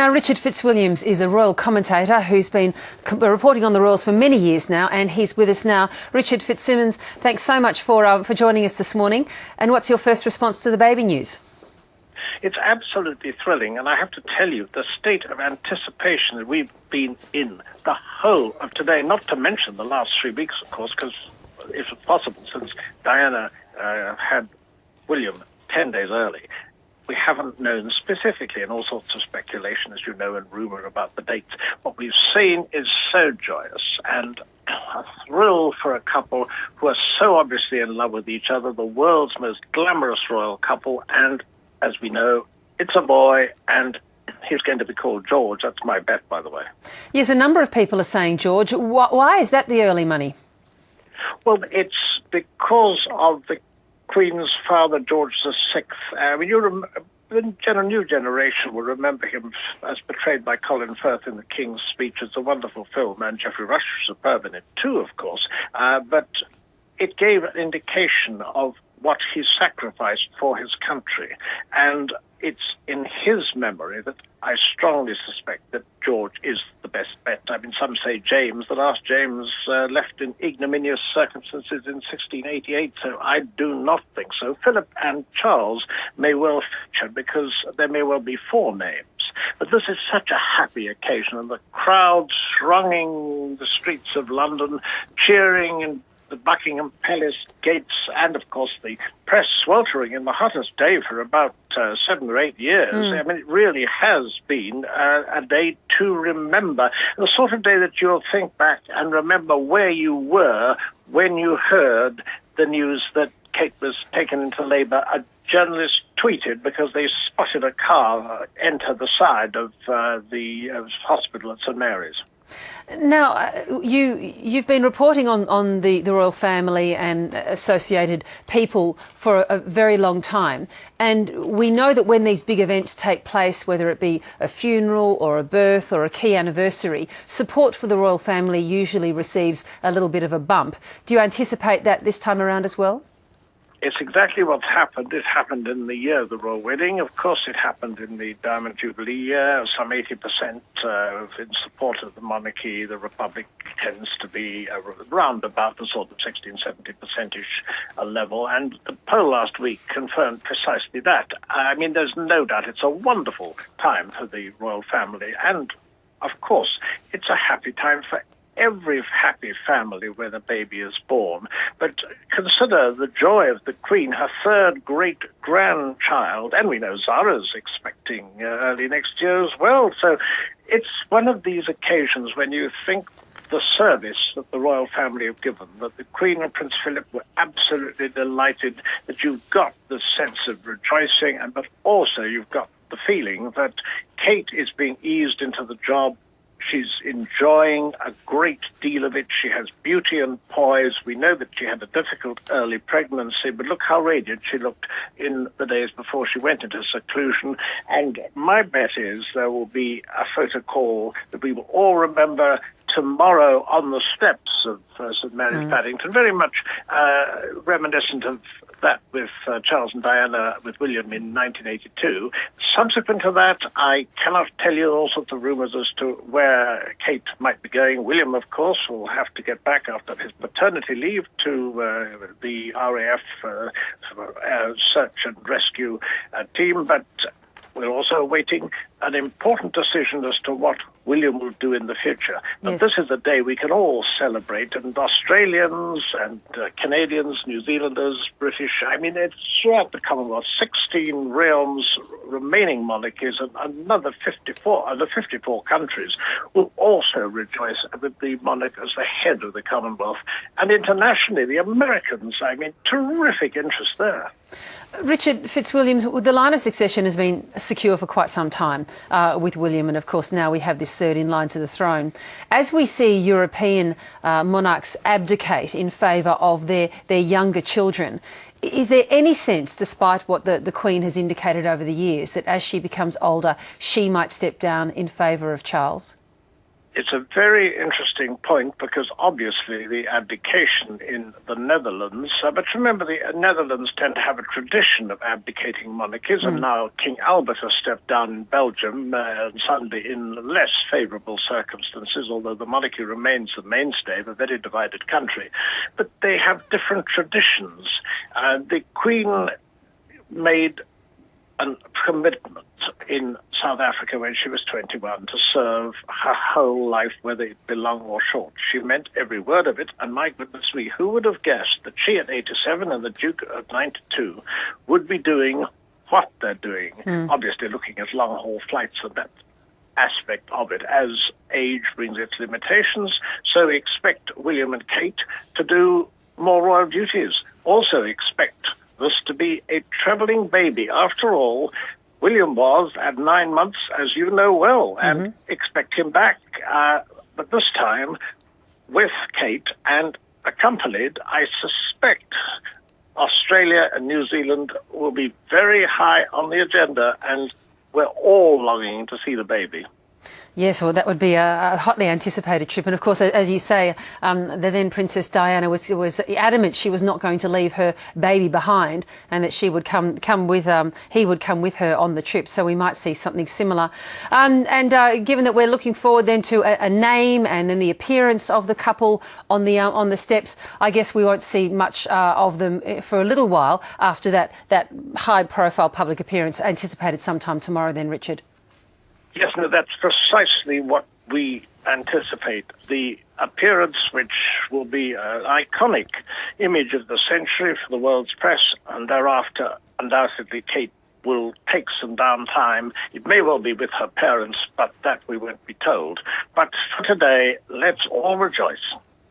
Now, Richard Fitzwilliams is a royal commentator who's been reporting on the royals for many years now, and he's with us now. Richard Fitzsimmons, thanks so much for joining us this morning. And what's your first response to the baby news? It's absolutely thrilling, and I have to tell you, the state of anticipation that we've been in the whole of today, not to mention the last 3 weeks, of course, because if it's possible, since Diana had William 10 days early, we haven't known specifically, and all sorts of speculation, as you know, and rumour about the dates. What we've seen is so joyous and a thrill for a couple who are so obviously in love with each other, the world's most glamorous royal couple, and as we know, it's a boy, and he's going to be called George. That's my bet, by the way. Yes, a number of people are saying George. Why is that the early money? Well, it's because of the Queen's father, George VI. I mean, the new generation will remember him as portrayed by Colin Firth in The King's Speech. It's a wonderful film, and Geoffrey Rush was superb in it too, of course. But it gave an indication of what he sacrificed for his country. And it's in his memory that I strongly suspect that George is the best bet. I mean, some say James. The last James left in ignominious circumstances in 1688, so I do not think so. Philip and Charles may well feature because there may well be 4 names. But this is such a happy occasion, and the crowd thronging the streets of London, cheering and the Buckingham Palace gates, and of course the press sweltering in the hottest day for about 7 or 8 years. I mean, it really has been a day to remember, the sort of day that you'll think back and remember where you were when you heard the news that Kate was taken into labour. A journalist tweeted because they spotted a car enter the side of the hospital at St Mary's. Now, you've been reporting on the royal family and associated people for a very long time, and we know that when these big events take place, whether it be a funeral or a birth or a key anniversary, support for the royal family usually receives a little bit of a bump. Do you anticipate that this time around as well? It's exactly what's happened. It happened in the year of the royal wedding. Of course, it happened in the Diamond Jubilee year. Some 80% in support of the monarchy. The Republic tends to be around about the sort of 16-70%-ish level. And the poll last week confirmed precisely that. I mean, there's no doubt it's a wonderful time for the royal family. And, of course, it's a happy time for every happy family where the baby is born. But consider the joy of the Queen, her 3rd great-grandchild, and we know Zara's expecting early next year as well. So it's one of these occasions when you think the service that the royal family have given, that the Queen and Prince Philip were absolutely delighted, that you've got the sense of rejoicing, but also you've got the feeling that Kate is being eased into the job. She's enjoying a great deal of it. She has beauty and poise. We know that she had a difficult early pregnancy, but look how radiant she looked in the days before she went into seclusion. And my bet is there will be a photo call that we will all remember tomorrow on the steps of St Mary's Paddington, very much reminiscent of that with Charles and Diana with William in 1982. Subsequent to that, I cannot tell you all sorts of rumours as to where Kate might be going. William, of course, will have to get back after his paternity leave to the RAF search and rescue team, but we're also awaiting an important decision as to what William will do in the future. But this is a day we can all celebrate, and Australians and Canadians, New Zealanders, British, I mean, it's throughout the Commonwealth, 16 realms, remaining monarchies, and another 54 countries will also rejoice with the monarch as the head of the Commonwealth. And internationally, the Americans, I mean, terrific interest there. Richard Fitzwilliams, the line of succession has been secure for quite some time with William, and of course now we have this 3rd in line to the throne. As we see European monarchs abdicate in favour of their younger children, is there any sense, despite what the Queen has indicated over the years, that as she becomes older, she might step down in favour of Charles? It's a very interesting point because obviously the abdication in the Netherlands, but remember the Netherlands tend to have a tradition of abdicating monarchies, and now King Albert has stepped down in Belgium, suddenly in less favourable circumstances, although the monarchy remains the mainstay of a very divided country. But they have different traditions. The Queen made a commitment in South Africa when she was 21 to serve her whole life, whether it be long or short. She meant every word of it, and my goodness me, who would have guessed that she at 87 and the Duke at 92 would be doing what they're doing, obviously looking at long-haul flights and that aspect of it. As age brings its limitations, so we expect William and Kate to do more royal duties. Also expect this to be a travelling baby. After all, William was at 9 months, as you know well, and expect him back, but this time with Kate and accompanied, I suspect Australia and New Zealand will be very high on the agenda, and we're all longing to see the baby. Yes, well, that would be a hotly anticipated trip. And of course, as you say, the then Princess Diana was adamant she was not going to leave her baby behind, and that she would come with he would come with her on the trip. So we might see something similar. Given that we're looking forward then to a name and then the appearance of the couple on the steps, I guess we won't see much of them for a little while after that high-profile public appearance anticipated sometime tomorrow. Then, Richard. Yes, no, that's precisely what we anticipate. The appearance, which will be an iconic image of the century for the world's press, and thereafter, undoubtedly, Kate will take some downtime. It may well be with her parents, but that we won't be told. But for today, let's all rejoice.